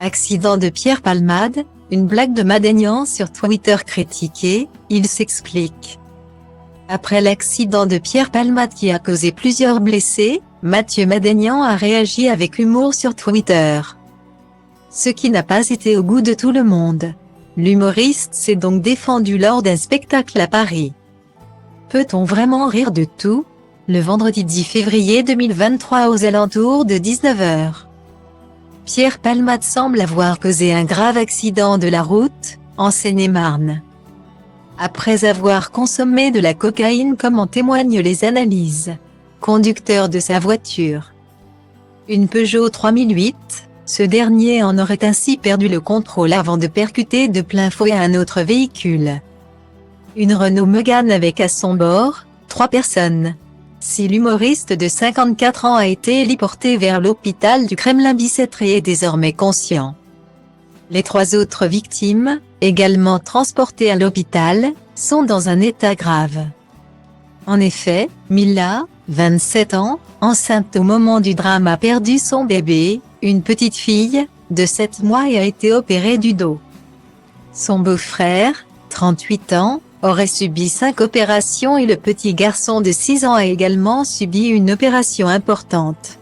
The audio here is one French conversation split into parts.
Accident de Pierre Palmade, une blague de Madénian sur Twitter critiquée, il s'explique. Après l'accident de Pierre Palmade qui a causé plusieurs blessés, Mathieu Madénian a réagi avec humour sur Twitter. Ce qui n'a pas été au goût de tout le monde. L'humoriste s'est donc défendu lors d'un spectacle à Paris. Peut-on vraiment rire de tout? Le vendredi 10 février 2023 aux alentours de 19h. Pierre Palmade semble avoir causé un grave accident de la route, en Seine-et-Marne. Après avoir consommé de la cocaïne comme en témoignent les analyses. Conducteur de sa voiture, une Peugeot 3008, ce dernier en aurait ainsi perdu le contrôle avant de percuter de plein fouet un autre véhicule. Une Renault Mégane avec à son bord, 3 personnes. Si l'humoriste de 54 ans a été héliporté vers l'hôpital du Kremlin-Bicêtre et est désormais conscient. Les 3 autres victimes, également transportées à l'hôpital, sont dans un état grave. En effet, Mila, 27 ans, enceinte au moment du drame a perdu son bébé, une petite fille, de 7 mois et a été opérée du dos. Son beau-frère, 38 ans, aurait subi 5 opérations et le petit garçon de 6 ans a également subi une opération importante.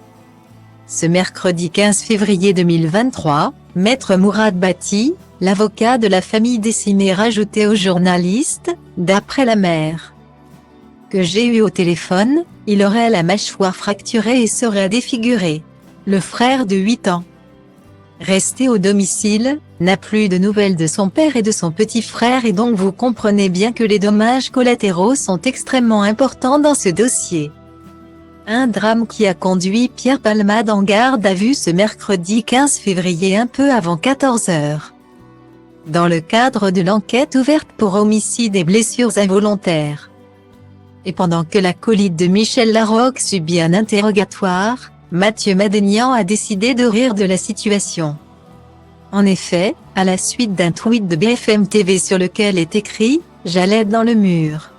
Ce mercredi 15 février 2023, Maître Mourad Bati, l'avocat de la famille décimée rajoutait au journaliste, d'après la mère que j'ai eu au téléphone, il aurait la mâchoire fracturée et serait défiguré. Le frère de 8 ans, resté au domicile, n'a plus de nouvelles de son père et de son petit frère et donc vous comprenez bien que les dommages collatéraux sont extrêmement importants dans ce dossier. Un drame qui a conduit Pierre Palmade en garde à vue ce mercredi 15 février un peu avant 14h. Dans le cadre de l'enquête ouverte pour homicide et blessures involontaires. Et pendant que l'acolyte de Michel Larocque subit un interrogatoire, Mathieu Madénian a décidé de rire de la situation. En effet, à la suite d'un tweet de BFM TV sur lequel est écrit « J'allais dans le mur ».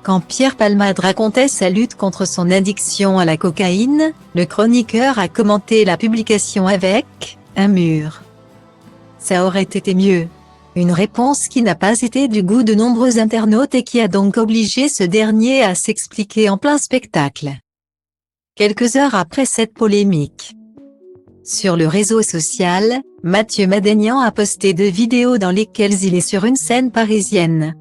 Quand Pierre Palmade racontait sa lutte contre son addiction à la cocaïne, le chroniqueur a commenté la publication avec « un mur ». Ça aurait été mieux. Une réponse qui n'a pas été du goût de nombreux internautes et qui a donc obligé ce dernier à s'expliquer en plein spectacle. Quelques heures après cette polémique. Sur le réseau social, Mathieu Madénian a posté 2 vidéos dans lesquelles il est sur une scène parisienne.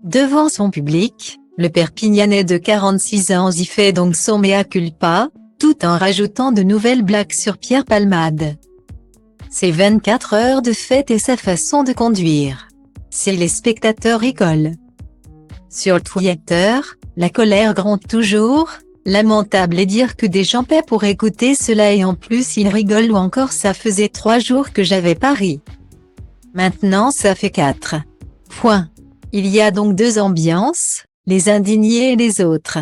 Devant son public, le Perpignanais de 46 ans y fait donc son mea culpa, tout en rajoutant de nouvelles blagues sur Pierre Palmade. Ses 24 heures de fête et sa façon de conduire. Si les spectateurs rigolent. Sur Twitter, la colère gronde toujours. Lamentable est dire que des gens paient pour écouter cela et en plus ils rigolent ou encore ça faisait 3 jours que j'avais pas ri. Maintenant ça fait 4. Point. Il y a donc 2 ambiances, les indignés et les autres.